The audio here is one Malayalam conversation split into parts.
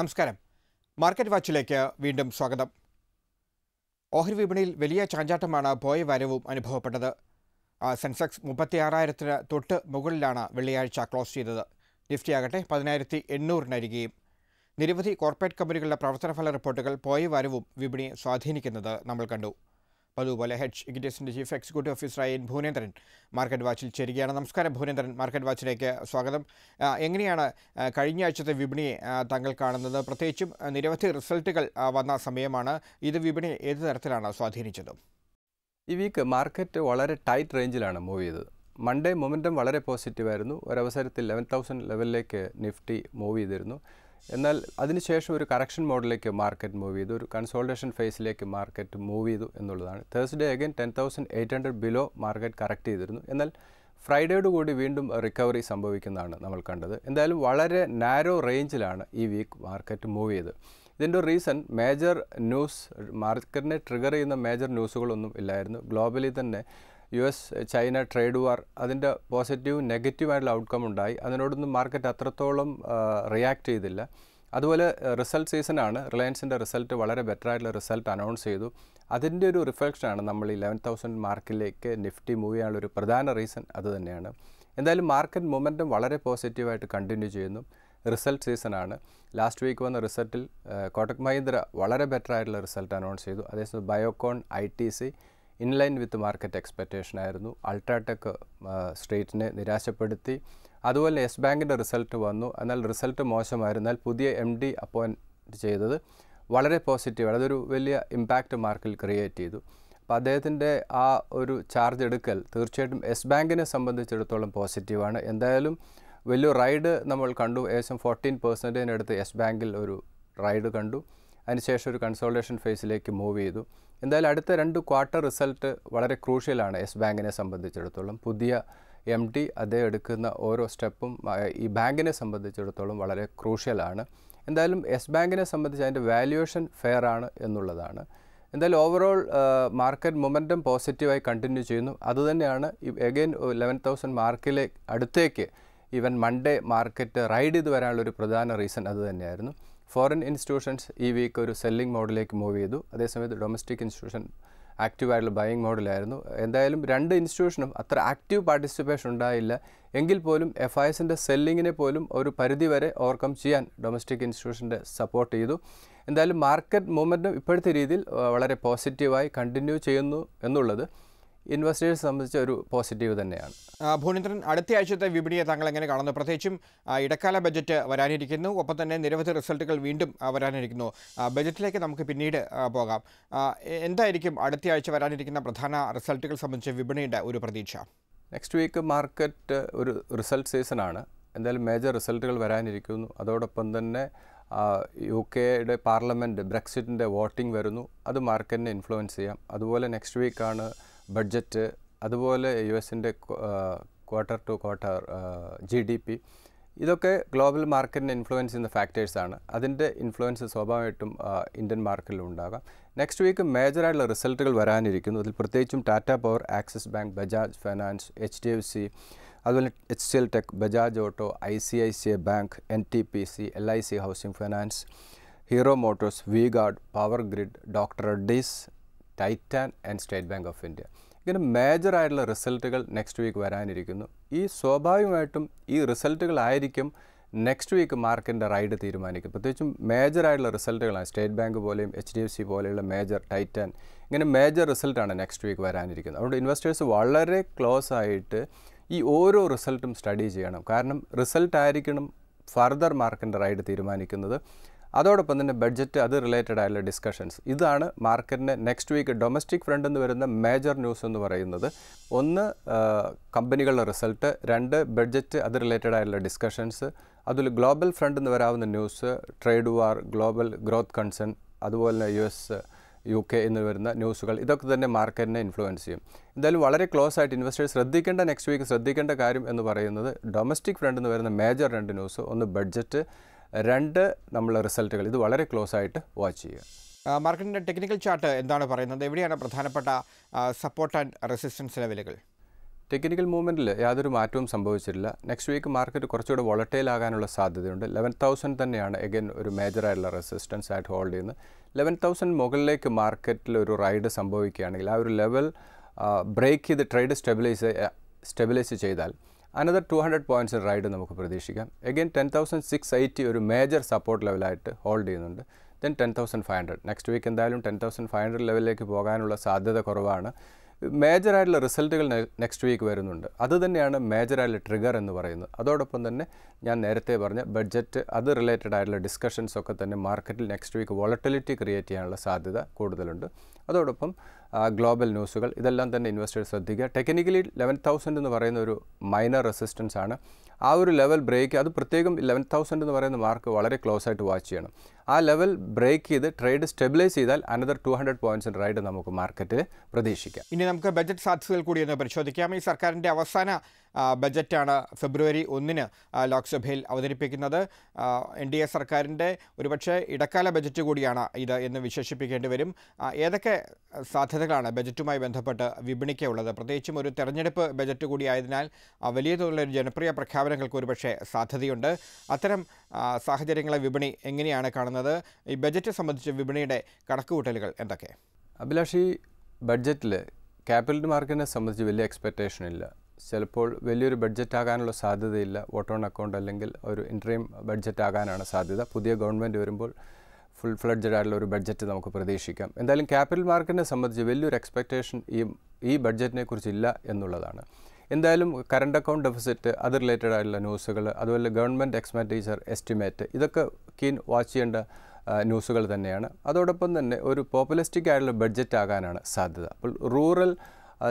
നമസ്കാരം. മാർക്കറ്റ് വാച്ചിലേക്ക് വീണ്ടും സ്വാഗതം. ഓഹരി വിപണിയിൽ വലിയ ചാഞ്ചാട്ടമാണ് പോയ വാരവും അനുഭവപ്പെട്ടത്. സെൻസെക്സ് 36,000-ന് തൊട്ട് മുകളിലാണ് വെള്ളിയാഴ്ച ക്ലോസ് ചെയ്തത്. നിഫ്റ്റി ആകട്ടെ 10,800-നരികെയും. നിരവധി കോർപ്പറേറ്റ് കമ്പനികളുടെ പ്രവർത്തനഫല റിപ്പോർട്ടുകൾ പോയ വാരവും വിപണിയെ സ്വാധീനിക്കുന്നത് നമ്മൾ കണ്ടു. അതുപോലെ ഹെഡ്ജ് ഇക്വിറ്റീസിൻ്റെ ചീഫ് എക്സിക്യൂട്ടീവ് ഓഫീസറായ ഭുവനേന്ദ്രൻ മാർക്കറ്റ് വാച്ചിൽ ചേരുകയാണ്. നമസ്കാരം ഭുവനേന്ദ്രൻ, മാർക്കറ്റ് വാച്ചിലേക്ക് സ്വാഗതം. എങ്ങനെയാണ് കഴിഞ്ഞ ആഴ്ചത്തെ വിപണിയെ താങ്കൾ കാണുന്നത്? പ്രത്യേകിച്ചും നിരവധി റിസൾട്ടുകൾ വന്ന സമയമാണ്. ഇത് വിപണിയെ ഏത് തരത്തിലാണ് സ്വാധീനിച്ചത്? ഈ വീക്ക് മാർക്കറ്റ് വളരെ ടൈറ്റ് റേഞ്ചിലാണ് മൂവ് ചെയ്തത്. മൺഡേ മൊമെൻറ്റം വളരെ പോസിറ്റീവായിരുന്നു. ഒരവസരത്തിൽ 11,000 ലെവലിലേക്ക് നിഫ്റ്റി മൂവ് ചെയ്തിരുന്നു. എന്നാൽ അതിനുശേഷം ഒരു കറക്ഷൻ മോഡിലേക്ക് മാർക്കറ്റ് മൂവ് ചെയ്തു, ഒരു കൺസോൾട്ടേഷൻ ഫേസിലേക്ക് മാർക്കറ്റ് മൂവ് ചെയ്തു എന്നുള്ളതാണ്. Thursday again 10,800 below market correct ചെയ്തിരുന്നു. എന്നാൽ ഫ്രൈഡേയോട് കൂടി വീണ്ടും റിക്കവറി സംഭവിക്കുന്നതാണ് നമ്മൾ കണ്ടത്. എന്തായാലും വളരെ നാരോ റേഞ്ചിലാണ് ഈ വീക്ക് മാർക്കറ്റ് മൂവ് ചെയ്തത്. ഇതിൻ്റെ ഒരു റീസൺ മേജർ ന്യൂസ്, മാർക്കറ്റിനെ ട്രിഗർ ചെയ്യുന്ന മേജർ ന്യൂസുകളൊന്നും ഇല്ലായിരുന്നു. ഗ്ലോബലി തന്നെ US ചൈന ട്രേഡ് വാർ, അതിൻ്റെ പോസിറ്റീവും നെഗറ്റീവായിട്ടുള്ള ഔട്ട്കം ഉണ്ടായി. അതിനോടൊന്നും മാർക്കറ്റ് അത്രത്തോളം റിയാക്ട് ചെയ്തില്ല. അതുപോലെ റിസൾട്ട് സീസണാണ്. റിലയൻസിൻ്റെ റിസൾട്ട് വളരെ ബെറ്ററായിട്ടുള്ള റിസൾട്ട് അനൗൺസ് ചെയ്തു. അതിൻ്റെ ഒരു റിഫ്ലക്ഷനാണ് നമ്മൾ 11,000 മാർക്കിലേക്ക് നിഫ്റ്റി മൂവ് ചെയ്യാനുള്ളൊരു പ്രധാന റീസൺ അത് തന്നെയാണ്. എന്തായാലും മാർക്കറ്റ് മൊമെൻറ്റം വളരെ പോസിറ്റീവായിട്ട് കണ്ടിന്യൂ ചെയ്യുന്നു. റിസൾട്ട് സീസണാണ്. ലാസ്റ്റ് വീക്ക് വന്ന റിസൾട്ടിൽ കോട്ടക് മഹീന്ദ്ര വളരെ ബെറ്ററായിട്ടുള്ള റിസൾട്ട് അനൗൺസ് ചെയ്തു. അതേസമയം ബയോകോൺ, ITC ഇൻലൈൻ വിത്ത് മാർക്കറ്റ് എക്സ്പെക്റ്റേഷൻ ആയിരുന്നു. അൾട്രാടെക് സ്ട്രീറ്റിനെ നിരാശപ്പെടുത്തി. അതുപോലെ യെസ് ബാങ്കിൻ്റെ റിസൾട്ട് വന്നു. എന്നാൽ റിസൾട്ട് മോശമായിരുന്നാൽ പുതിയ MD അപ്പോയിൻറ്റ് ചെയ്തത് വളരെ പോസിറ്റീവ്, അതൊരു വലിയ ഇമ്പാക്റ്റ് മാർക്കിൽ ക്രിയേറ്റ് ചെയ്തു. അപ്പോൾ അദ്ദേഹത്തിൻ്റെ ആ ഒരു ചാർജ് എടുക്കൽ തീർച്ചയായിട്ടും യെസ് ബാങ്കിനെ സംബന്ധിച്ചിടത്തോളം പോസിറ്റീവാണ്. എന്തായാലും വലിയ റൈഡ് നമ്മൾ കണ്ടു. ഏകദേശം 14% യെസ് ബാങ്കിൽ ഒരു റൈഡ് കണ്ടു. അതിനുശേഷം ഒരു കൺസോൾട്ടേഷൻ ഫേസിലേക്ക് മൂവ് ചെയ്തു. എന്തായാലും അടുത്ത 2 ക്വാർട്ടർ റിസൾട്ട് വളരെ ക്രൂഷ്യലാണ് യെസ് ബാങ്കിനെ സംബന്ധിച്ചിടത്തോളം. പുതിയ MD അദ്ദേഹം എടുക്കുന്ന ഓരോ സ്റ്റെപ്പും ഈ ബാങ്കിനെ സംബന്ധിച്ചിടത്തോളം വളരെ ക്രൂഷ്യലാണ്. എന്തായാലും യെസ് ബാങ്കിനെ സംബന്ധിച്ച് അതിൻ്റെ വാല്യുവേഷൻ ഫെയർ ആണ് എന്നുള്ളതാണ്. എന്തായാലും ഓവറോൾ മാർക്കറ്റ് മൊമെൻറ്റം പോസിറ്റീവായി കണ്ടിന്യൂ ചെയ്യുന്നു. അതുതന്നെയാണ് എഗെയിൻ 11,000 മാർക്കിലെ അടുത്തേക്ക് ഈവൻ മൺഡേ മാർക്കറ്റ് റൈഡ് ചെയ്ത് വരാനുള്ളൊരു പ്രധാന റീസൺ അത് തന്നെയായിരുന്നു. ഫോറിൻ ഇൻസ്റ്റിറ്റ്യൂഷൻസ് ഈ വീക്ക് ഒരു സെല്ലിംഗ് മോഡിലേക്ക് മൂവ് ചെയ്തു. അതേസമയത്ത് ഡൊമസ്റ്റിക് ഇൻസ്റ്റിറ്റ്യൂഷൻ ആക്റ്റീവായിട്ടുള്ള ബയിങ് മോഡിലായിരുന്നു. എന്തായാലും 2 ഇൻസ്റ്റിറ്റ്യൂഷനും അത്ര ആക്റ്റീവ് പാർട്ടിസിപ്പേഷൻ ഉണ്ടായില്ല. എങ്കിൽ പോലും FISൻ്റെ സെല്ലിങ്ങിനെ പോലും ഒരു പരിധിവരെ ഓവർകം ചെയ്യാൻ ഡൊമസ്റ്റിക് ഇൻസ്റ്റിറ്റ്യൂഷൻ്റെ സപ്പോർട്ട് ചെയ്തു. എന്തായാലും മാർക്കറ്റ് മൂവ്മെൻറ്റും ഇപ്പോഴത്തെ രീതിയിൽ വളരെ പോസിറ്റീവായി കണ്ടിന്യൂ ചെയ്യുന്നു എന്നുള്ളത് ഇൻവെസ്റ്റേഴ്സ് സംബന്ധിച്ച ഒരു പോസിറ്റീവ് തന്നെയാണ്. ഭുവനേന്ദ്രൻ, അടുത്ത ആഴ്ചത്തെ വിപണിയെ താങ്കൾ എങ്ങനെ കാണുന്നു? പ്രത്യേകിച്ചും ഇടക്കാല ബജറ്റ് വരാനിരിക്കുന്നു, ഒപ്പം തന്നെ നിരവധി റിസൾട്ടുകൾ വീണ്ടും വരാനിരിക്കുന്നു. ബജറ്റിലേക്ക് നമുക്ക് പിന്നീട് പോകാം. എന്തായിരിക്കും അടുത്ത ആഴ്ച വരാനിരിക്കുന്ന പ്രധാന റിസൾട്ടുകൾ സംബന്ധിച്ച് വിപണിയുടെ ഒരു പ്രതീക്ഷ? നെക്സ്റ്റ് വീക്ക് മാർക്കറ്റ് ഒരു റിസൾട്ട് സീസണാണ്. എന്തായാലും മേജർ റിസൾട്ടുകൾ വരാനിരിക്കുന്നു. അതോടൊപ്പം തന്നെ UK പാർലമെൻറ്റ് ബ്രെക്സിറ്റിൻ്റെ വോട്ടിംഗ് വരുന്നു. അത് മാർക്കറ്റിനെ ഇൻഫ്ലുവൻസ് ചെയ്യാം. അതുപോലെ നെക്സ്റ്റ് വീക്കാണ് ബഡ്ജറ്റ്. അതുപോലെ US-ൻ്റെ ക്വാർട്ടർ ടു ക്വാർട്ടർ GDP. ഇതൊക്കെ ഗ്ലോബൽ മാർക്കറ്റിനെ ഇൻഫ്ലുവൻസ് ചെയ്യുന്ന ഫാക്ടേഴ്സാണ്. അതിൻ്റെ ഇൻഫ്ലുവൻസ് സ്വാഭാവികമായിട്ടും ഇന്ത്യൻ മാർക്കറ്റിലും ഉണ്ടാകാം. നെക്സ്റ്റ് വീക്ക് മേജറായിട്ടുള്ള റിസൾട്ടുകൾ വരാനിരിക്കുന്നു. അതിൽ പ്രത്യേകിച്ചും Tata Power, Axis Bank, Bajaj Finance, HDFC, അതുപോലെ HCL Tech, Bajaj Auto, ICICI Bank, NTPC, LIC Housing Finance, Hero Motors, V-Guard, Power Grid, Doctor Reddy's, Titan and State Bank of India. ഇങ്ങനെ മേജറായിട്ടുള്ള റിസൾട്ടുകൾ നെക്സ്റ്റ് വീക്ക് വരാനിരിക്കുന്നു. ഈ സ്വാഭാവികമായിട്ടും ഈ റിസൾട്ടുകളായിരിക്കും നെക്സ്റ്റ് വീക്ക് മാർക്കറ്റിൻ്റെ റൈഡ് തീരുമാനിക്കും. പ്രത്യേകിച്ചും മേജറായിട്ടുള്ള റിസൾട്ടുകളാണ്. സ്റ്റേറ്റ് ബാങ്ക് പോലെയും HDFC പോലെയുള്ള മേജർ, ടൈറ്റാൻ, ഇങ്ങനെ മേജർ റിസൾട്ടാണ് നെക്സ്റ്റ് വീക്ക് വരാനിരിക്കുന്നത്. അതുകൊണ്ട് ഇൻവെസ്റ്റേഴ്സ് വളരെ ക്ലോസ് ആയിട്ട് ഈ ഓരോ റിസൾട്ടും സ്റ്റഡി ചെയ്യണം. കാരണം റിസൾട്ടായിരിക്കണം ഫർദർ മാർക്കറ്റിൻ്റെ റൈഡ് തീരുമാനിക്കുന്നത്. അതോടൊപ്പം തന്നെ ബഡ്ജറ്റ്, അത് റിലേറ്റഡ് ആയിട്ടുള്ള ഡിസ്കഷൻസ്, ഇതാണ് മാർക്കറ്റിൻ്റെ നെക്സ്റ്റ് വീക്ക് ഡൊമസ്റ്റിക് ഫ്രണ്ട് എന്ന് വരുന്ന മേജർ ന്യൂസ് എന്ന് പറയുന്നത്. ഒന്ന് കമ്പനികളുടെ റിസൾട്ട്, 2 ബഡ്ജറ്റ്, അത് റിലേറ്റഡ് ആയിട്ടുള്ള ഡിസ്കഷൻസ്, അതിൽ ഗ്ലോബൽ ഫ്രണ്ട് എന്ന് വരാവുന്ന ന്യൂസ്, ട്രേഡ് വാർ, ഗ്ലോബൽ ഗ്രോത്ത് കൺസേൺ, അതുപോലെ US UK എന്ന് വരുന്ന ന്യൂസുകൾ, ഇതൊക്കെ തന്നെ മാർക്കറ്റിനെ ഇൻഫ്ലുവൻസ് ചെയ്യും. എന്തായാലും വളരെ ക്ലോസ് ആയിട്ട് ഇൻവെസ്റ്റേഴ്സ് ശ്രദ്ധിക്കേണ്ട, നെക്സ്റ്റ് വീക്ക് ശ്രദ്ധിക്കേണ്ട കാര്യം എന്ന് പറയുന്നത് ഡൊമസ്റ്റിക് ഫ്രണ്ട് എന്ന് വരുന്ന മേജർ 2 ന്യൂസ്, ഒന്ന് ബഡ്ജറ്റ്, 2 നമ്മളെ റിസൾട്ടുകൾ, ഇത് വളരെ ക്ലോസ് ആയിട്ട് വാച്ച് ചെയ്യുക. മാർക്കറ്റിൻ്റെ ടെക്നിക്കൽ ചാർട്ട് എന്താണ് പറയുന്നത്? എവിടെയാണ് പ്രധാനപ്പെട്ട സപ്പോർട്ട് ആൻഡ് റെസിസ്റ്റൻസ് ലെവലുകൾ? ടെക്നിക്കൽ മൂവ്മെൻറ്റിൽ യാതൊരു മാറ്റവും സംഭവിച്ചിട്ടില്ല. നെക്സ്റ്റ് വീക്ക് മാർക്കറ്റ് കുറച്ചുകൂടെ വോളറ്റൈൽ ആകാനുള്ള സാധ്യതയുണ്ട്. 11,000 തന്നെയാണ് എഗൈൻ ഒരു മേജറായിട്ടുള്ള റെസിസ്റ്റൻസ് ആയിട്ട് ഹോൾഡ് ചെയ്യുന്നത്. 11,000 മുകളിലേക്ക് മാർക്കറ്റിൽ ഒരു റൈഡ് സംഭവിക്കുകയാണെങ്കിൽ ആ ഒരു ലെവൽ ബ്രേക്ക് ചെയ്ത് ട്രേഡ് സ്റ്റെബിലൈസ് ചെയ്താൽ അനദർ 200 പോയിൻറ്റ്സ് റൈഡ് നമുക്ക് പ്രതീക്ഷിക്കാം. എഗൈൻ 10,680 ഒരു മേജർ സപ്പോർട്ട് ലെവലായിട്ട് ഹോൾഡ് ചെയ്യുന്നുണ്ട്. ദെൻ 10,500 നെക്സ്റ്റ് വീക്ക് എന്തായാലും 10,500 ലെവലിലേക്ക് പോകാനുള്ള സാധ്യത കുറവാണ്. മേജറായിട്ടുള്ള റിസൾട്ടുകൾ നെക്സ്റ്റ് വീക്ക് വരുന്നുണ്ട്. അതുതന്നെയാണ് മേജറായിട്ടുള്ള ട്രിഗർ എന്ന് പറയുന്നത്. അതോടൊപ്പം തന്നെ ഞാൻ നേരത്തെ പറഞ്ഞ ബഡ്ജറ്റ് അത് റിലേറ്റഡ് ആയിട്ടുള്ള ഡിസ്കഷൻസ് ഒക്കെ തന്നെ മാർക്കറ്റിൽ നെക്സ്റ്റ് വീക്ക് വോളറ്റിലിറ്റി ക്രിയേറ്റ് ചെയ്യാനുള്ള സാധ്യത കൂടുതലുണ്ട്. അതോടൊപ്പം ഗ്ലോബൽ ന്യൂസുകൾ ഇതെല്ലാം തന്നെ ഇൻവെസ്റ്റേഴ്സ് ശ്രദ്ധിക്കുക. ടെക്നിക്കലി 11,000 എന്ന് പറയുന്ന ഒരു മൈനർ റെസിസ്റ്റൻസ് ആണ്. ആ ഒരു ലെവൽ ബ്രേക്ക്, അത് പ്രത്യേകം 11,000 എന്ന് പറയുന്ന മാർക്ക് വളരെ ക്ലോസ് ആയിട്ട് വാച്ച് ചെയ്യണം. ആ ലെവൽ ബ്രേക്ക് ചെയ്ത് ട്രേഡ് സ്റ്റെബിലൈസ് ചെയ്താൽ അനദർ 200 പോയിൻറ്റ്സ് റൈഡ് നമുക്ക് മാർക്കറ്റിൽ പ്രതീക്ഷിക്കാം. ഇനി നമുക്ക് ബജറ്റ് സാധ്യതകൾ കൂടി ഒന്ന് പരിശോധിക്കാം. ഈ സർക്കാരിൻ്റെ അവസാന ബജറ്റാണ് ഫെബ്രുവരി 1 ലോക്സഭയിൽ അവതരിപ്പിക്കുന്നത്. NDA സർക്കാരിൻ്റെ ഒരുപക്ഷെ ഇടക്കാല ബജറ്റ് കൂടിയാണ് ഇത് എന്ന് വിശേഷിപ്പിക്കേണ്ടി വരും. ഏതൊക്കെ സാധ്യതകളാണ് ബജറ്റുമായി ബന്ധപ്പെട്ട് വിപണിക്കുള്ളത്? പ്രത്യേകിച്ചും ഒരു തെരഞ്ഞെടുപ്പ് ബജറ്റ് കൂടി ആയതിനാൽ വലിയ തോതിലുള്ള ജനപ്രിയ പ്രഖ്യാപനങ്ങൾക്ക് ഒരുപക്ഷെ സാധ്യതയുണ്ട്. അത്തരം സാഹചര്യങ്ങളെ വിപണി എങ്ങനെയാണ് കാണുന്നത്? ഈ ബജറ്റ് സംബന്ധിച്ച് വിപണിയുടെ കണക്കുകൂട്ടലുകൾ എന്തൊക്കെ? അഭിലാഷ്, ഈ ബഡ്ജറ്റിൽ ക്യാപിറ്റൽ മാർക്കറ്റിനെ സംബന്ധിച്ച് വലിയ എക്സ്പെക്റ്റേഷൻ ഇല്ല. ചിലപ്പോൾ വലിയൊരു ബഡ്ജറ്റ് ആകാനുള്ള സാധ്യതയില്ല. വോട്ട് ഓൺ അക്കൗണ്ട് അല്ലെങ്കിൽ ഒരു ഇൻട്രീം ബഡ്ജറ്റ് ആകാനാണ് സാധ്യത. പുതിയ ഗവൺമെൻറ് വരുമ്പോൾ ഫുൾ ഫ്ലഡ്ജഡ് ആയിട്ടുള്ള ഒരു ബഡ്ജറ്റ് നമുക്ക് പ്രതീക്ഷിക്കാം. എന്തായാലും ക്യാപിറ്റൽ മാർക്കറ്റിനെ സംബന്ധിച്ച് വലിയൊരു എക്സ്പെക്റ്റേഷൻ ഈ ബഡ്ജറ്റിനെ കുറിച്ചില്ല എന്നുള്ളതാണ്. എന്തായാലും കറണ്ട് അക്കൗണ്ട് ഡെഫിസിറ്റ്, അത് റിലേറ്റഡ് ആയിട്ടുള്ള ന്യൂസുകൾ, അതുപോലെ ഗവൺമെൻറ് എക്സ്പെൻഡിച്ചർ എസ്റ്റിമേറ്റ്, ഇതൊക്കെ കീൻ വാച്ച് ചെയ്യേണ്ട ന്യൂസുകൾ തന്നെയാണ്. അതോടൊപ്പം തന്നെ ഒരു പോപ്പുലിസ്റ്റിക് ആയിട്ടുള്ള ബഡ്ജറ്റ് ആകാനാണ് സാധ്യത. അപ്പോൾ റൂറൽ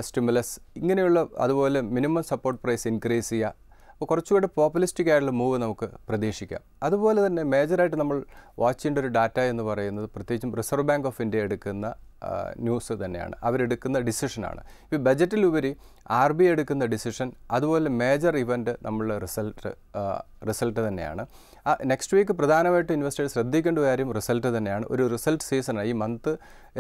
സ്റ്റിമുലസ് ഇങ്ങനെയുള്ള, അതുപോലെ മിനിമം സപ്പോർട്ട് പ്രൈസ് ഇൻക്രീസ് ചെയ്യുക, അപ്പോൾ കുറച്ചുകൂടെ പോപ്പുലിസ്റ്റിക് ആയിട്ടുള്ള മൂവ് നമുക്ക് പ്രതീക്ഷിക്കാം. അതുപോലെ തന്നെ മേജറായിട്ട് നമ്മൾ വാച്ച് ചെയ്യേണ്ട ഒരു ഡാറ്റ എന്ന് പറയുന്നത് പ്രത്യേകിച്ചും റിസർവ് ബാങ്ക് ഓഫ് ഇന്ത്യ എടുക്കുന്ന ന്യൂസ് തന്നെയാണ്, അവരെടുക്കുന്ന ഡിസിഷനാണ്. ഇപ്പോൾ ബജറ്റിലുപരി RBI എടുക്കുന്ന ഡിസിഷൻ, അതുപോലെ മേജർ ഇവൻ്റ് നമ്മളുടെ റിസൾട്ട് തന്നെയാണ്. നെക്സ്റ്റ് വീക്ക് പ്രധാനമായിട്ട് ഇൻവെസ്റ്റേഴ്സ് ശ്രദ്ധിക്കേണ്ട കാര്യം റിസൾട്ട് തന്നെയാണ്. ഒരു റിസൾട്ട് സീസണാണ് ഈ മന്ത്,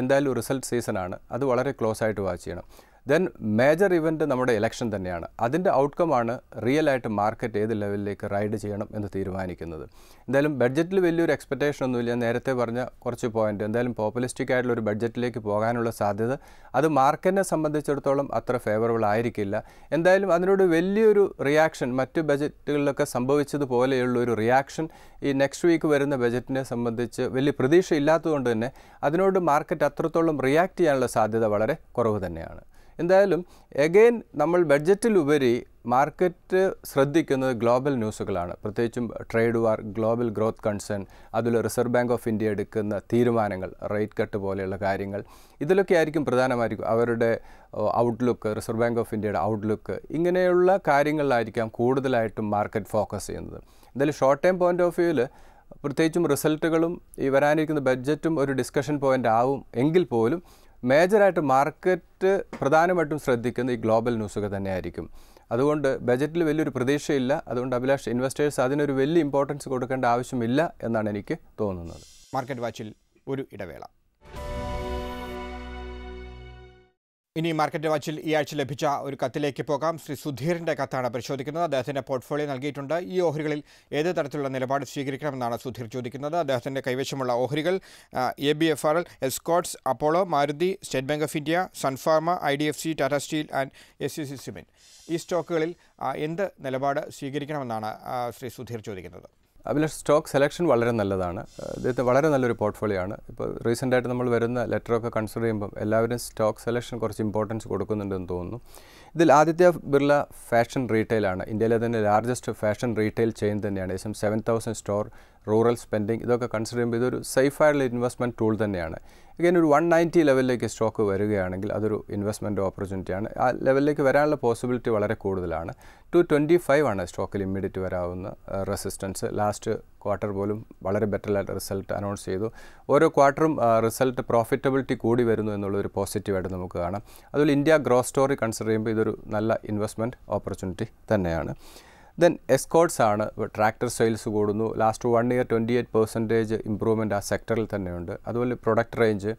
എന്തായാലും റിസൾട്ട് സീസണാണ്. അത് വളരെ ക്ലോസ് ആയിട്ട് വാച്ച് ചെയ്യണം. ദെൻ മേജർ ഇവൻ്റ് നമ്മുടെ ഇലക്ഷൻ തന്നെയാണ്. അതിൻ്റെ ഔട്ട്കമാണ് റിയലായിട്ട് മാർക്കറ്റ് ഏത് ലെവലിലേക്ക് റൈഡ് ചെയ്യണം എന്ന് തീരുമാനിക്കുന്നത്. എന്തായാലും ബഡ്ജറ്റിൽ വലിയൊരു എക്സ്പെക്റ്റേഷൻ ഒന്നുമില്ല. നേരത്തെ പറഞ്ഞ കുറച്ച് പോയിൻ്റ്, എന്തായാലും പോപ്പുലിസ്റ്റിക് ആയിട്ടുള്ള ഒരു ബഡ്ജറ്റിലേക്ക് പോകാനുള്ള സാധ്യത അത് മാർക്കറ്റിനെ സംബന്ധിച്ചിടത്തോളം അത്ര ഫേവറബിൾ ആയിരിക്കില്ല. എന്തായാലും അതിനോട് വലിയൊരു റിയാക്ഷൻ മറ്റ് ബജറ്റുകളിലൊക്കെ സംഭവിച്ചതുപോലെയുള്ള ഒരു റിയാക്ഷൻ ഈ നെക്സ്റ്റ് വീക്ക് വരുന്ന ബജറ്റിനെ സംബന്ധിച്ച് വലിയ പ്രതീക്ഷ ഇല്ലാത്തതുകൊണ്ട് തന്നെ അതിനോട് മാർക്കറ്റ് അത്രത്തോളം റിയാക്ട് ചെയ്യാനുള്ള സാധ്യത വളരെ കുറവ് തന്നെയാണ്. എന്തായാലും എഗെയിൻ നമ്മൾ ബഡ്ജറ്റിലുപരി മാർക്കറ്റ് ശ്രദ്ധിക്കുന്നത് ഗ്ലോബൽ ന്യൂസുകളാണ്. പ്രത്യേകിച്ചും ട്രേഡ് വാർ, ഗ്ലോബൽ ഗ്രോത്ത് കൺസേൺ, അതിൽ റിസർവ് ബാങ്ക് ഓഫ് ഇന്ത്യ എടുക്കുന്ന തീരുമാനങ്ങൾ, റേറ്റ് കട്ട് പോലെയുള്ള കാര്യങ്ങൾ, ഇതിലൊക്കെ ആയിരിക്കും പ്രധാനമായിരിക്കും അവരുടെ ഔട്ട്ലുക്ക്, റിസർവ് ബാങ്ക് ഓഫ് ഇന്ത്യയുടെ ഔട്ട്ലുക്ക്, ഇങ്ങനെയുള്ള കാര്യങ്ങളിലായിരിക്കാം കൂടുതലായിട്ടും മാർക്കറ്റ് ഫോക്കസ് ചെയ്യുന്നത്. എന്തായാലും ഷോർട്ട് ടൈം പോയിൻ്റ് ഓഫ് വ്യൂവിൽ പ്രത്യേകിച്ചും റിസൾട്ടുകളും ഈ വരാനിരിക്കുന്ന ബഡ്ജറ്റും ഒരു ഡിസ്കഷൻ പോയിൻ്റ് ആവും എങ്കിൽ പോലും മേജറായിട്ട് മാർക്കറ്റ് പ്രധാനമായിട്ടും ശ്രദ്ധിക്കുന്ന ഈ ഗ്ലോബൽ ന്യൂസുകൾ തന്നെയായിരിക്കും. അതുകൊണ്ട് ബജറ്റിൽ വലിയൊരു പ്രതീക്ഷയില്ല. അതുകൊണ്ട് അഭിലാഷ്, ഇൻവെസ്റ്റേഴ്സ് അതിനൊരു വലിയ ഇമ്പോർട്ടൻസ് കൊടുക്കേണ്ട ആവശ്യമില്ല എന്നാണ് എനിക്ക് തോന്നുന്നത്. മാർക്കറ്റ് വാച്ചിൽ ഒരു ഇടവേള. ഇനി മാർക്കറ്റ് വാച്ചിൽ ഈ ആഴ്ച ലഭിച്ച ഒരു കത്തിലേക്ക് പോകാം. ശ്രീ സുധീറിൻ്റെ കത്താണ് പരിശോധിക്കുന്നത്. അദ്ദേഹത്തിൻ്റെ പോർട്ട്ഫോളിയോ നൽകിയിട്ടുണ്ട്. ഈ ഓഹരികളിൽ ഏത് തരത്തിലുള്ള നിലപാട് സ്വീകരിക്കണമെന്നാണ് സുധീർ ചോദിക്കുന്നത്. അദ്ദേഹത്തിൻ്റെ കൈവശമുള്ള ഓഹരികൾ ABFRL, Escorts, Apollo, Maruti, state Bank of India, Sun Pharma, IDFC, Tata steel and SCC cement. ഈ സ്റ്റോക്കുകളിൽ എന്ത് നിലപാട് സ്വീകരിക്കണമെന്നാണ് ശ്രീ സുധീർ ചോദിക്കുന്നത്. അഭിലാഷ്, സ്റ്റോക്ക് സെലക്ഷൻ വളരെ നല്ലതാണ്. ഇദ്ദേഹത്തെ വളരെ നല്ലൊരു പോർട്ട്ഫോളിയോ ആണ്. ഇപ്പോൾ റീസെൻ്റായിട്ട് നമ്മൾ വരുന്ന ലെറ്ററൊക്കെ കൺസിഡർ ചെയ്യുമ്പം എല്ലാവരും സ്റ്റോക്ക് സെലക്ഷൻ കുറച്ച് ഇമ്പോർട്ടൻസ് കൊടുക്കുന്നുണ്ടെന്ന് തോന്നുന്നു. ഇതിൽ ആദിത്യ ബിർള ഫാഷൻ റീറ്റെയിലാണ്. ഇന്ത്യയിലെ തന്നെ ലാർജസ്റ്റ് ഫാഷൻ റീറ്റെയിൽ ചെയിൻ തന്നെയാണ്. ഏകദേശം 7,000 സ്റ്റോർ, റൂറൽ സ്പെൻഡിങ്, ഇതൊക്കെ കൺസിഡർ ചെയ്യുമ്പോൾ ഇതൊരു സേഫായിട്ടുള്ള ഇൻവെസ്റ്റ്മെൻറ്റ് ടൂൾ തന്നെയാണ്. ഇങ്ങനെ ഒരു 190 ലെവലിലേക്ക് സ്റ്റോക്ക് വരികയാണെങ്കിൽ അതൊരു ഇൻവെസ്റ്റ്മെൻറ്റ് ഓപ്പർച്യൂണിറ്റിയാണ്. ആ ലെവലിലേക്ക് വരാനുള്ള പോസിബിലിറ്റി വളരെ കൂടുതലാണ്. 225 ആണ് സ്റ്റോക്കിൽ ഇമ്മീഡിയറ്റ് വരാവുന്ന റെസിസ്റ്റൻസ്. ലാസ്റ്റ് ക്വാർട്ടർ പോലും വളരെ ബെറ്ററായിട്ട് റിസൾട്ട് അനൗൺസ് ചെയ്തു. ഓരോ ക്വാർട്ടറും റിസൾട്ട് പ്രോഫിറ്റബിലിറ്റി കൂടി വരുന്നു എന്നുള്ളൊരു പോസിറ്റീവായിട്ട് നമുക്ക് കാണാം. അതുപോലെ ഇന്ത്യ ഗ്രോത്ത് സ്റ്റോറി കൺസിഡർ ചെയ്യുമ്പോൾ ഇതൊരു നല്ല ഇൻവെസ്റ്റ്മെൻറ്റ് ഓപ്പർച്യൂണിറ്റി തന്നെയാണ്. ദെൻ എസ്കോട്ട്സ് ആണ്. ട്രാക്ടർ സെയിൽസ് കൂടുന്നു. ലാസ്റ്റ് 1 ഇയർ 28% ഇമ്പ്രൂവ്മെൻറ്റ് ആ സെക്ടറിൽ തന്നെയുണ്ട്. അതുപോലെ പ്രൊഡക്റ്റ് റേഞ്ച്,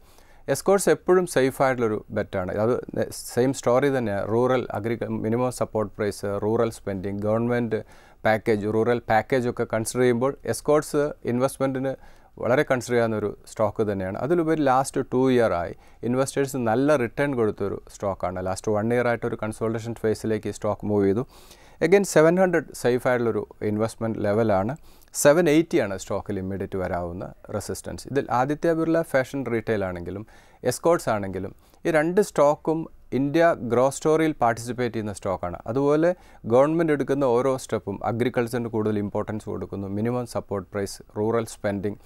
എസ്കോർട്സ് എപ്പോഴും സേഫ് ആയിട്ടുള്ളൊരു ബെറ്റാണ്. അത് സെയിം സ്റ്റോറി തന്നെയാണ്. Rural minimum support price, rural spending, government package, rural പാക്കേജൊക്കെ കൺസിഡർ ചെയ്യുമ്പോൾ എസ്കോർട്സ് ഇൻവെസ്റ്റ്മെൻറ്റിന് വളരെ കൺസിഡർ ചെയ്യാവുന്നൊരു സ്റ്റോക്ക് തന്നെയാണ്. അതിലുപരി ലാസ്റ്റ് 2 ഇയർ ആയി ഇൻവെസ്റ്റേഴ്സ് നല്ല റിട്ടേൺ കൊടുത്തൊരു സ്റ്റോക്കാണ്. ലാസ്റ്റ് 1 ഇയർ ആയിട്ട് ഒരു കൺസോൾട്ടേഷൻ ഫേസിലേക്ക് സ്റ്റോക്ക് മൂവ് ചെയ്തു. അഗൈൻ 700 സേഫ് ആയിട്ടുള്ളൊരു ഇൻവെസ്റ്റ്മെൻറ്റ് ലെവലാണ്. 780 ആണ് സ്റ്റോക്കിൽ ഇമ്മീഡിയറ്റ് വരാവുന്ന റെസിസ്റ്റൻസ്. ഇതിൽ ആദിത്യ ബിർള ഫാഷൻ റീറ്റെയിൽ ആണെങ്കിലും എസ്കോർട്സ് ആണെങ്കിലും ഈ 2 സ്റ്റോക്കും ഇന്ത്യ ഗ്രോത്ത് സ്റ്റോറിയിൽ പാർട്ടിസിപ്പേറ്റ് ചെയ്യുന്ന സ്റ്റോക്കാണ്. അതുപോലെ ഗവൺമെൻറ് എടുക്കുന്ന ഓരോ സ്റ്റെപ്പും അഗ്രികൾച്ചറിന് കൂടുതൽ ഇമ്പോർട്ടൻസ് കൊടുക്കുന്നു. Minimum support price, rural spending,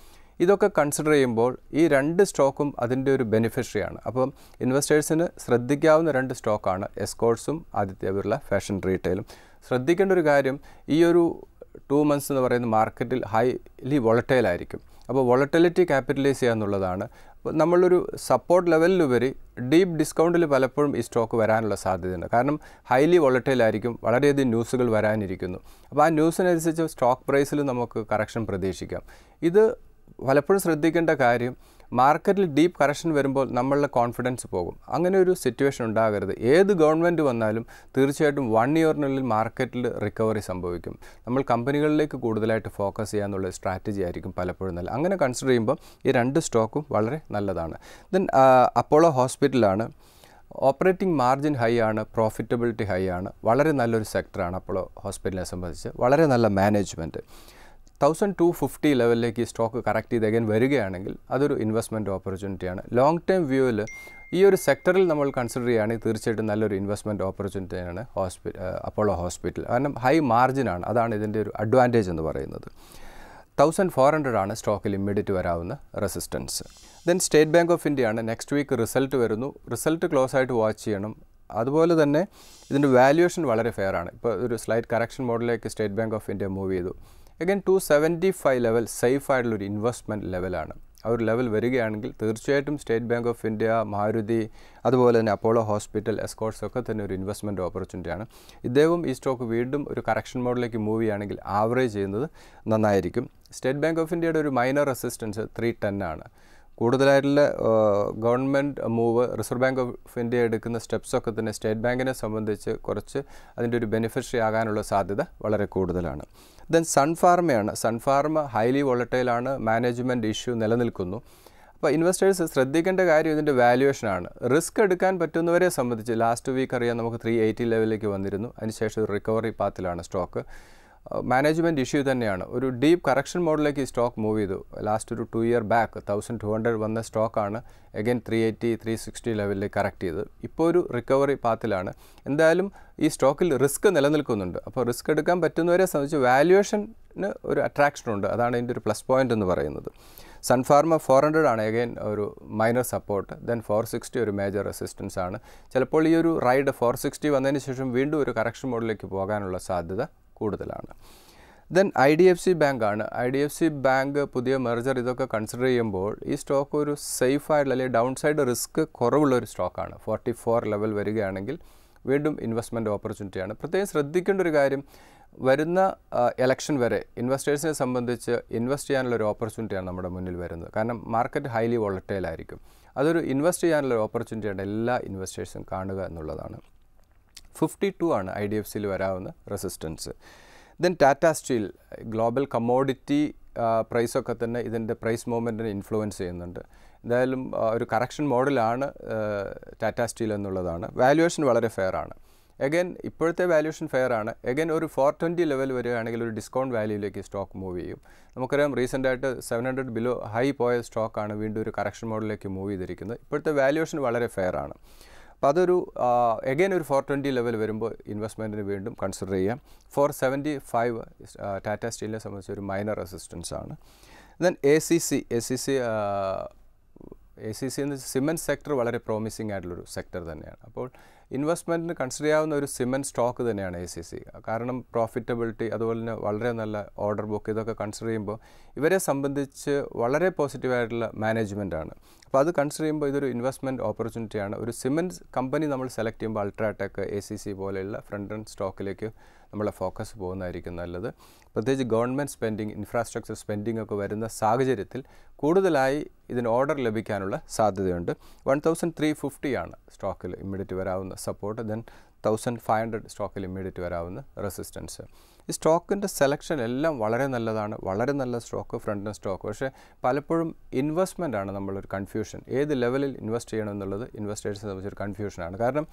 ഇതൊക്കെ കൺസിഡർ ചെയ്യുമ്പോൾ ഈ 2 സ്റ്റോക്കും അതിൻ്റെ ഒരു ബെനിഫിഷ്യറിയാണ്. അപ്പം ഇൻവെസ്റ്റേഴ്സിന് ശ്രദ്ധിക്കാവുന്ന 2 സ്റ്റോക്കാണ് എസ്കോർട്സും ആദിത്യ ബിർള ഫാഷൻ റീറ്റെയിലും. ശ്രദ്ധിക്കേണ്ട ഒരു കാര്യം, ഈ ഒരു 2 months എന്ന് പറയുന്ന മാർക്കറ്റിൽ ഹൈലി വോളറ്റൈൽ ആയിരിക്കും. അപ്പോൾ വോളറ്റിലിറ്റി ക്യാപിറ്റലൈസ് ചെയ്യുക എന്നുള്ളതാണ്. അപ്പോൾ നമ്മളൊരു സപ്പോർട്ട് ലെവലിലുപരി ഡീപ്പ് ഡിസ്കൗണ്ടിൽ പലപ്പോഴും ഈ സ്റ്റോക്ക് വരാനുള്ള സാധ്യതയുണ്ട്. കാരണം ഹൈലി വോളറ്റൈൽ ആയിരിക്കും, വളരെയധികം ന്യൂസുകൾ വരാനിരിക്കുന്നു. അപ്പോൾ ആ ന്യൂസിനനുസരിച്ച് സ്റ്റോക്ക് പ്രൈസിൽ നമുക്ക് കറക്ഷൻ പ്രതീക്ഷിക്കാം. ഇത് പലപ്പോഴും ശ്രദ്ധിക്കേണ്ട കാര്യം, മാർക്കറ്റിൽ ഡീപ്പ് കറക്ഷൻ വരുമ്പോൾ നമ്മളുടെ കോൺഫിഡൻസ് പോകും. അങ്ങനെ ഒരു സിറ്റുവേഷൻ ഉണ്ടാകരുത്. ഏത് ഗവൺമെൻറ് വന്നാലും തീർച്ചയായിട്ടും 1 ഇയറിനുള്ളിൽ മാർക്കറ്റിൽ റിക്കവറി സംഭവിക്കും. നമ്മൾ കമ്പനികളിലേക്ക് കൂടുതലായിട്ട് ഫോക്കസ് ചെയ്യാന്നുള്ള സ്ട്രാറ്റജി ആയിരിക്കും പലപ്പോഴും നല്ല. അങ്ങനെ കൺസിഡർ ചെയ്യുമ്പോൾ ഈ 2 സ്റ്റോക്കും വളരെ നല്ലതാണ്. ദെൻ അപ്പോളോ ഹോസ്പിറ്റലാണ്. ഓപ്പറേറ്റിംഗ് മാർജിൻ ഹൈ ആണ്, പ്രോഫിറ്റബിലിറ്റി ഹൈ ആണ്. വളരെ നല്ലൊരു സെക്ടറാണ് അപ്പോളോ ഹോസ്പിറ്റലിനെ സംബന്ധിച്ച്. വളരെ നല്ല മാനേജ്മെൻറ്റ്. 1250 ലെവലിലേക്ക് ഈ സ്റ്റോക്ക് കറക്റ്റ് ചെയ്ത് അഗൈൻ വരികയാണെങ്കിൽ അതൊരു ഇൻവെസ്റ്റ്മെൻറ്റ് ഓപ്പർച്യൂണിറ്റിയാണ്. ലോങ് ടൈം വ്യൂവിൽ ഈ ഒരു സെക്ടറിൽ നമ്മൾ കൺസിഡർ ചെയ്യുകയാണെങ്കിൽ തീർച്ചയായിട്ടും നല്ലൊരു ഇൻവെസ്റ്റ്മെൻറ്റ് ഓപ്പർച്യൂണിറ്റിയാണ് അപ്പോളോ ഹോസ്പിറ്റൽ. കാരണം ഹൈ മാർജിനാണ്, അതാണ് ഇതിൻ്റെ ഒരു അഡ്വാൻറ്റേജ് എന്ന് പറയുന്നത്. 1400 ആണ് സ്റ്റോക്കിൽ ഇമ്മീഡിയറ്റ് വരാവുന്ന resistance. Then state Bank of India ആണ്. നെക്സ്റ്റ് വീക്ക് റിസൾട്ട് വരുന്നു. റിസൾട്ട് ക്ലോസ് ആയിട്ട് വാച്ച് ചെയ്യണം. അതുപോലെ തന്നെ ഇതിൻ്റെ വാല്യുവേഷൻ വളരെ ഫെയർ ആണ്. ഇപ്പോൾ ഒരു സ്ലൈറ്റ് കറക്ഷൻ മോഡിലേക്ക് state Bank of India move ചെയ്തു. അഗൈൻ 275 ലെവൽ സേഫ് ആയിട്ടുള്ളൊരു ഇൻവെസ്റ്റ്മെൻറ്റ് ലെവലാണ്. ആ ഒരു ലെവൽ വരികയാണെങ്കിൽ തീർച്ചയായിട്ടും state Bank of India, Maruti, അതുപോലെ തന്നെ അപ്പോളോ ഹോസ്പിറ്റൽ, എസ്കോർട്സ് ഒക്കെ തന്നെ ഒരു ഇൻവെസ്റ്റ്മെൻറ്റ് ഓപ്പർച്യൂണിറ്റിയാണ്. ഇദ്ദേഹം ഈ സ്റ്റോക്ക് വീണ്ടും ഒരു കറക്ഷൻ മോഡിലേക്ക് മൂവ് ചെയ്യുകയാണെങ്കിൽ ആവറേജ് ചെയ്യുന്നത് നന്നായിരിക്കും. സ്റ്റേറ്റ് ബാങ്ക് ഓഫ് ഇന്ത്യയുടെ ഒരു മൈനർ റെസിസ്റ്റൻസ് 310 ആണ്. കൂടുതലായിട്ടുള്ള government move, reserve bank of India എടുക്കുന്ന സ്റ്റെപ്സൊക്കെ തന്നെ സ്റ്റേറ്റ് ബാങ്കിനെ സംബന്ധിച്ച് കുറച്ച് അതിൻ്റെ ഒരു ബെനിഫിഷ്യറി ആകാനുള്ള സാധ്യത വളരെ കൂടുതലാണ്. ദെൻ സൺഫാർമയാണ്. സൺഫാർമ ഹൈലി വോളറ്റൈലാണ്, മാനേജ്മെൻറ്റ് ഇഷ്യൂ നിലനിൽക്കുന്നു. അപ്പോൾ ഇൻവെസ്റ്റേഴ്സ് ശ്രദ്ധിക്കേണ്ട കാര്യം ഇതിൻ്റെ വാല്യുവേഷനാണ്. റിസ്ക് എടുക്കാൻ പറ്റുന്നവരെ സംബന്ധിച്ച് ലാസ്റ്റ് വീക്ക് അറിയാം നമുക്ക് 380 ലെവലിലേക്ക് വന്നിരുന്നു. അതിനുശേഷം ഒരു റിക്കവറി പാത്തിലാണ് സ്റ്റോക്ക്. മാനേജ്മെൻറ്റ് ഇഷ്യൂ തന്നെയാണ്. ഒരു ഡീപ്പ് കറക്ഷൻ മോഡിലേക്ക് ഈ സ്റ്റോക്ക് മൂവ് ചെയ്തു. ലാസ്റ്റ് ഒരു 2 ഇയർ ബാക്ക് 1200 വന്ന സ്റ്റോക്കാണ് അഗൈൻ 380, 360 ലെവലിലേക്ക് കറക്റ്റ് ചെയ്തത്. ഇപ്പോൾ ഒരു റിക്കവറി പാത്തിലാണ്. എന്തായാലും ഈ സ്റ്റോക്കിൽ റിസ്ക് നിലനിൽക്കുന്നുണ്ട്. അപ്പോൾ റിസ്ക് എടുക്കാൻ പറ്റുന്നവരെ സംബന്ധിച്ച് വാല്യുവേഷന് ഒരു അട്രാക്ഷനുണ്ട്. അതാണ് ഇതിൻ്റെ ഒരു പ്ലസ് പോയിൻ്റ് എന്ന് പറയുന്നത്. സൺഫാർമ 400 ആണ് അഗൈൻ ഒരു മൈനർ സപ്പോർട്ട്. ദെൻ 460 ഒരു മേജർ റെസിസ്റ്റൻസ് ആണ്. ചിലപ്പോൾ ഈ ഒരു റൈഡ് 460 വന്നതിന് ശേഷം വീണ്ടും ഒരു കറക്ഷൻ മോഡിലേക്ക് പോകാനുള്ള സാധ്യത കൂടുതലാണ്. ദെൻ IDFC ബാങ്ക് ആണ്. IDFC ബാങ്ക് പുതിയ മെർജർ ഇതൊക്കെ കൺസിഡർ ചെയ്യുമ്പോൾ ഈ സ്റ്റോക്ക് ഒരു സേഫ് ആയിട്ടുള്ള അല്ലെങ്കിൽ ഡൗൺ സൈഡ് റിസ്ക് കുറവുള്ളൊരു സ്റ്റോക്കാണ്. 44 ലെവൽ വരികയാണെങ്കിൽ വീണ്ടും ഇൻവെസ്റ്റ്മെൻറ്റ് ഓപ്പർച്യൂണിറ്റിയാണ്. പ്രത്യേകം ശ്രദ്ധിക്കേണ്ട ഒരു കാര്യം, വരുന്ന ഇലക്ഷൻ വരെ ഇൻവെസ്റ്റേഴ്സിനെ സംബന്ധിച്ച് ഇൻവെസ്റ്റ് ചെയ്യാനുള്ളൊരു ഓപ്പർച്യൂണിറ്റിയാണ് നമ്മുടെ മുന്നിൽ വരുന്നത്. കാരണം മാർക്കറ്റ് ഹൈലി വോളറ്റൈൽ ആയിരിക്കും. അതൊരു ഇൻവെസ്റ്റ് ചെയ്യാനുള്ള ഓപ്പർച്യൂണിറ്റിയാണ് എല്ലാ ഇൻവെസ്റ്റേഴ്സും കാണുക എന്നുള്ളതാണ്. 52 ആണ് IDFCയിൽ വരാവുന്ന resistance. Then Tata Steel, global commodity പ്രൈസൊക്കെ തന്നെ ഇതിൻ്റെ പ്രൈസ് മൂവ്മെൻറ്റിനെ ഇൻഫ്ലുവൻസ് ചെയ്യുന്നുണ്ട്. എന്തായാലും ഒരു കറക്ഷൻ മോഡലാണ് ടാറ്റ സ്റ്റീൽ എന്നുള്ളതാണ്. വാല്യുവേഷൻ വളരെ ഫെയർ ആണ്. അഗൈൻ ഇപ്പോഴത്തെ വാല്യുവേഷൻ ഫെയർ ആണ്. അഗൈൻ ഒരു 420 ലെവൽ വരികയാണെങ്കിൽ ഒരു ഡിസ്കൗണ്ട് വാല്യൂയിലേക്ക് സ്റ്റോക്ക് മൂവ് ചെയ്യും. നമുക്കറിയാം റീസെൻ്റായിട്ട് 700 ബിലോ ഹൈ പോയ സ്റ്റോക്കാണ് വീണ്ടും ഒരു കറക്ഷൻ മോഡിലേക്ക് മൂവ് ചെയ്തിരിക്കുന്നത്. ഇപ്പോഴത്തെ വാല്യുവേഷൻ വളരെ ഫെയർ ആണ്. അപ്പോൾ അതൊരു അഗൈൻ ഒരു 420 ലെവൽ വരുമ്പോൾ ഇൻവെസ്റ്റ്മെൻറ്റിന് വീണ്ടും കൺസിഡർ ചെയ്യാം. 475 ടാറ്റ സ്റ്റീലിനെ സംബന്ധിച്ച് ഒരു മൈനർ റെസിസ്റ്റൻസ് ആണ്. ദെൻ ACC എന്ന് സിമെൻറ്റ് സെക്ടർ വളരെ പ്രോമിസിംഗ് ആയിട്ടുള്ളൊരു സെക്ടർ തന്നെയാണ്. അപ്പോൾ ഇൻവെസ്റ്റ്മെൻറ്റിന് കൺസിഡർ ചെയ്യാവുന്ന ഒരു സിമെൻറ്റ് സ്റ്റോക്ക് തന്നെയാണ് ACC. കാരണം പ്രോഫിറ്റബിലിറ്റി, അതുപോലെ തന്നെ വളരെ നല്ല ഓർഡർ ബുക്ക്, ഇതൊക്കെ കൺസിഡർ ചെയ്യുമ്പോൾ ഇവരെ സംബന്ധിച്ച് വളരെ പോസിറ്റീവായിട്ടുള്ള മാനേജ്മെൻറ്റാണ്. അപ്പോൾ അത് കൺസിഡർ ചെയ്യുമ്പോൾ ഇതൊരു ഇൻവെസ്റ്റ്മെൻറ്റ് ഓപ്പർച്യൂണിറ്റിയാണ്. ഒരു സിമെൻറ്റ് കമ്പനി നമ്മൾ സെലക്ട് ചെയ്യുമ്പോൾ അൾട്രാടെക്, ACC പോലെയുള്ള ഫ്രണ്ട് റൺ സ്റ്റോക്കിലേക്ക് നമ്മളെ ഫോക്കസ് പോകുന്നതായിരിക്കും നല്ലത്. പ്രത്യേകിച്ച് ഗവൺമെൻറ് സ്പെൻഡിങ്, ഇൻഫ്രാസ്ട്രക്ചർ സ്പെൻഡിംഗ് ഒക്കെ വരുന്ന സാഹചര്യത്തിൽ കൂടുതലായി ഇതിന് ഓർഡർ ലഭിക്കാനുള്ള സാധ്യതയുണ്ട്. 1350 ആണ് സ്റ്റോക്കിൽ ഇമ്മീഡിയറ്റ് വരാവുന്ന സപ്പോർട്ട്, ദെൻ 1500 സ്റ്റോക്കിൽ ഇമ്മീഡിയറ്റ് വരാവുന്ന റെസിസ്റ്റൻസ്. ഈ സ്റ്റോക്കിൻ്റെ സെലക്ഷൻ എല്ലാം വളരെ നല്ലതാണ്, വളരെ നല്ല സ്റ്റോക്ക്, ഫ്രണ്ട് എൻഡ് സ്റ്റോക്ക്. പക്ഷേ പലപ്പോഴും ഇൻവെസ്റ്റ്മെൻ്റ് ആണ് നമ്മളൊരു കൺഫ്യൂഷൻ. ഏത് ലെവലിൽ ഇൻവെസ്റ്റ് ചെയ്യണം എന്നുള്ളത് ഇൻവെസ്റ്റേഴ്സിനെ സംബന്ധിച്ചൊരു കൺഫ്യൂഷനാണ്. കാരണം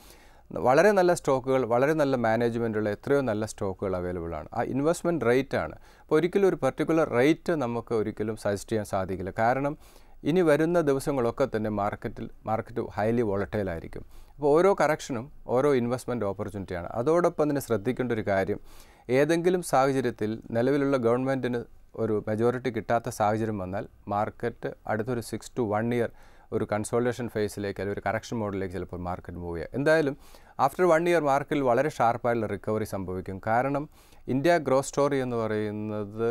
വളരെ നല്ല സ്റ്റോക്കുകൾ, വളരെ നല്ല മാനേജ്മെൻറ്റുള്ള എത്രയോ നല്ല സ്റ്റോക്കുകൾ അവൈലബിൾ ആണ്. ആ ഇൻവെസ്റ്റ്മെൻറ്റ് റേറ്റ് ആണ്. അപ്പോൾ ഒരിക്കലും ഒരു പെർട്ടിക്കുലർ റേറ്റ് നമുക്ക് ഒരിക്കലും സജസ്റ്റ് ചെയ്യാൻ സാധിക്കില്ല. കാരണം ഇനി വരുന്ന ദിവസങ്ങളൊക്കെ തന്നെ മാർക്കറ്റ് ഹൈലി വോളറ്റൈൽ ആയിരിക്കും. അപ്പോൾ ഓരോ കറക്ഷനും ഓരോ ഇൻവെസ്റ്റ്മെൻറ്റ് ഓപ്പർച്യൂണിറ്റിയാണ്. അതോടൊപ്പം തന്നെ ശ്രദ്ധിക്കേണ്ട ഒരു കാര്യം, ഏതെങ്കിലും സാഹചര്യത്തിൽ നിലവിലുള്ള ഗവൺമെൻറ്റിന് ഒരു മെജോറിറ്റി കിട്ടാത്ത സാഹചര്യം വന്നാൽ മാർക്കറ്റ് അടുത്തൊരു 6 to 1 year ഒരു കൺസോൾട്ടേഷൻ ഫേസിലേക്ക് അല്ലെങ്കിൽ ഒരു കറക്ഷൻ മോഡിലേക്ക് ചിലപ്പോൾ മാർക്കറ്റ് മൂവ് ചെയ്യുക. എന്തായാലും ആഫ്റ്റർ 1 year മാർക്കറ്റിൽ വളരെ ഷാർപ്പായിട്ടുള്ള റിക്കവറി സംഭവിക്കും. കാരണം ഇന്ത്യ ഗ്രോത്ത് സ്റ്റോറി എന്ന് പറയുന്നത്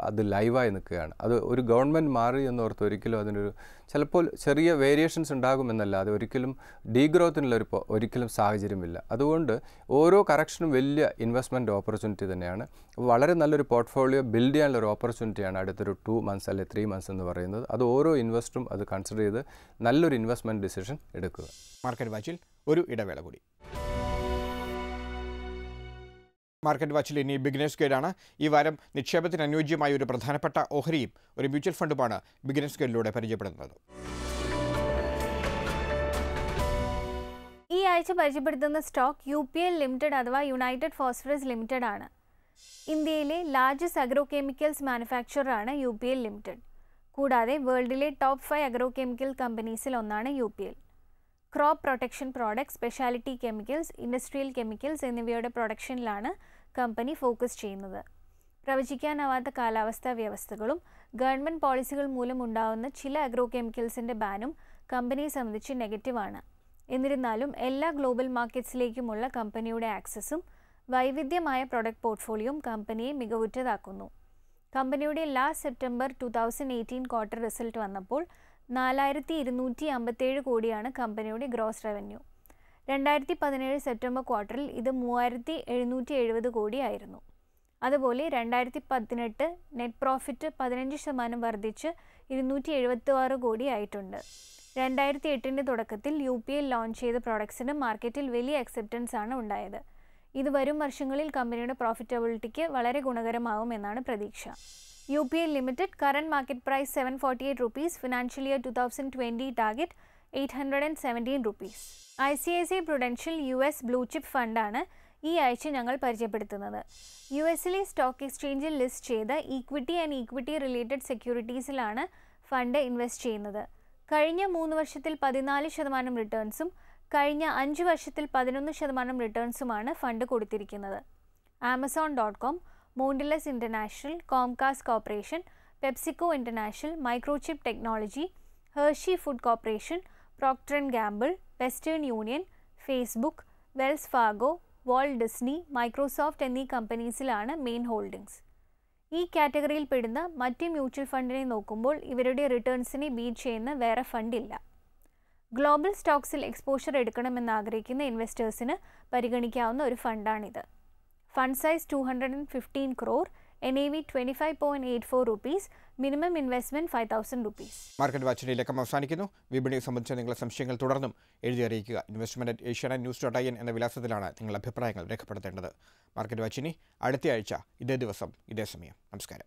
അത് ലൈവായി നിൽക്കുകയാണ്. അത് ഒരു ഗവൺമെൻറ് മാറി എന്നോർത്ത് ഒരിക്കലും അതിനൊരു ചിലപ്പോൾ ചെറിയ വേരിയേഷൻസ് ഉണ്ടാകുമെന്നല്ലാതെ ഒരിക്കലും ഡീഗ്രോത്തിനുള്ളൊരു ഒരിക്കലും സാഹചര്യമില്ല. അതുകൊണ്ട് ഓരോ കറക്ഷനും വലിയ ഇൻവെസ്റ്റ്മെൻറ്റ് ഓപ്പർച്യൂണിറ്റി തന്നെയാണ്. വളരെ നല്ലൊരു പോർട്ട്ഫോളിയോ ബിൽഡ് ചെയ്യാനുള്ള ഒരു ഓപ്പർച്യൂണിറ്റിയാണ് അടുത്തൊരു 2 months അല്ലെങ്കിൽ 3 months എന്ന് പറയുന്നത്. അത് ഓരോ ഇൻവെസ്റ്ററും അത് കൺസിഡർ ചെയ്ത് നല്ലൊരു ഇൻവെസ്റ്റ്മെൻറ്റ് ഡിസിഷൻ എടുക്കുക. മാർക്കറ്റ് വാച്ചിൽ ഒരു ഇടവേള കൂടി. മാർക്കറ്റ് വാച്ചിൽ ഇനി ബിഗിനേഴ്സ് ഗൈഡാണ്. ഈ വാരം നിക്ഷേപത്തിന് അനുയോജ്യമായ ഒരു പ്രധാനപ്പെട്ട ഓഹരിയും ഒരു മ്യൂച്വൽ ഫണ്ടുമാണ് ബിഗിനേഴ്സ് ഗൈഡിലൂടെ പരിചയപ്പെടുന്നത്. ഈ ആഴ്ച പരിചയപ്പെടുത്തുന്ന സ്റ്റോക്ക് UPL ലിമിറ്റഡ് അഥവാ യുണൈറ്റഡ് ഫോസ്ഫറസ് ലിമിറ്റഡ് ആണ്. ഇന്ത്യയിലെ ലാർജസ്റ്റ് അഗ്രോ കെമിക്കൽസ് മാനുഫാക്ചററാണ് UPL ലിമിറ്റഡ്. കൂടാതെ വേൾഡിലെ ടോപ്പ് 5 അഗ്രോ കെമിക്കൽ കമ്പനീസിൽ ഒന്നാണ് UPL. Crop protection products, speciality chemicals, industrial chemicals എന്നിവയുടെ പ്രൊഡക്ഷനിലാണ് കമ്പനി ഫോക്കസ് ചെയ്യുന്നത്. പ്രവചിക്കാനാവാത്ത കാലാവസ്ഥാ വ്യവസ്ഥകളും ഗവൺമെൻറ് പോളിസികൾ മൂലം ഉണ്ടാകുന്ന ചില അഗ്രോ കെമിക്കൽസിൻ്റെ ബാനും കമ്പനിയെ സംബന്ധിച്ച് നെഗറ്റീവാണ്. എന്നിരുന്നാലും എല്ലാ ഗ്ലോബൽ മാർക്കറ്റ്സിലേക്കുമുള്ള കമ്പനിയുടെ ആക്സസും വൈവിധ്യമായ പ്രൊഡക്റ്റ് പോർട്ട്ഫോളിയോയും കമ്പനിയെ മികവുറ്റതാക്കുന്നു. കമ്പനിയുടെ ലാസ്റ്റ് സെപ്റ്റംബർ 2018 ക്വാർട്ടർ റിസൾട്ട് വന്നപ്പോൾ 4257 കോടിയാണ് കമ്പനിയുടെ ഗ്രോസ് റവന്യൂ. 2017 സെപ്റ്റംബർ ക്വാർട്ടറിൽ ഇത് 3770 കോടിയായിരുന്നു. അതുപോലെ 2018 നെറ്റ് പ്രോഫിറ്റ് 15% വർദ്ധിച്ച് 276 കോടിയായിട്ടുണ്ട്. 2008 തുടക്കത്തിൽ UPL ലോഞ്ച് ചെയ്ത പ്രോഡക്ട്സിന് മാർക്കറ്റിൽ വലിയ അക്സെപ്റ്റൻസ് ആണ് ഉണ്ടായത്. ഇത് വരും വർഷങ്ങളിൽ കമ്പനിയുടെ പ്രോഫിറ്റബിലിറ്റിക്ക് വളരെ ഗുണകരമാവുമെന്നാണ് പ്രതീക്ഷ. UPL Limited current market price 748 rupees, financial year 2020 target 817 rupees. ICICI Prudential US blue chip ഫണ്ടാണ് ഈ ആഴ്ച ഞങ്ങൾ പരിചയപ്പെടുത്തുന്നത്. US-ലെ സ്റ്റോക്ക് എക്സ്ചേഞ്ചിൽ ലിസ്റ്റ് ചെയ്ത ഈക്വിറ്റി ആൻഡ് ഈക്വിറ്റി റിലേറ്റഡ് സെക്യൂരിറ്റീസിലാണ് ഫണ്ട് ഇൻവെസ്റ്റ് ചെയ്യുന്നത്. കഴിഞ്ഞ 3 വർഷത്തിൽ 14% റിട്ടേൺസും കഴിഞ്ഞ 5 വർഷത്തിൽ 11% റിട്ടേൺസുമാണ് ഫണ്ട് കൊടുത്തിരിക്കുന്നത്. Amazon.com, Mondelez International, Comcast Corporation, PepsiCo International, Microchip Technology, Hershey Food Corporation, Procter & Gamble, Western Union, Facebook, Wells Fargo, Walt Disney, Microsoft എന്നീ കമ്പനീസിലാണ് മെയിൻ ഹോൾഡിംഗ്സ്. ഈ കാറ്റഗറിയിൽ പെടുന്ന മറ്റ് മ്യൂച്വൽ ഫണ്ടിനെ നോക്കുമ്പോൾ ഇവരുടെ റിട്ടേൺസിനെ ബീറ്റ് ചെയ്യുന്ന വേറെ ഫണ്ടില്ല. ഗ്ലോബൽ സ്റ്റോക്സിൽ എക്സ്പോഷർ എടുക്കണമെന്ന് ആഗ്രഹിക്കുന്ന ഇൻവെസ്റ്റേഴ്സിന് പരിഗണിക്കാവുന്ന ഒരു ഫണ്ടാണിത്. Fund size 215 crore, NAV 25.84 rupees, minimum investment 5000 rupees. Market വാച്ചിന്റെ ലക്കം അവസാനിക്കുന്നു. വിപണിയെ സംബന്ധിച്ച നിങ്ങളുടെ സംശയങ്ങൾ തുടർന്നും എഴുതി അറിയിക്കുക. investment@asianews.in എന്ന വിലാസത്തിലാണ് നിങ്ങളുടെ അഭിപ്രായങ്ങൾ രേഖപ്പെടുത്തേണ്ടത്. മാർക്കറ്റ് വാച്ചിനി അടുത്ത ആഴ്ച ഇതേ ദിവസം ഇതേ സമയം. നമസ്കാരം.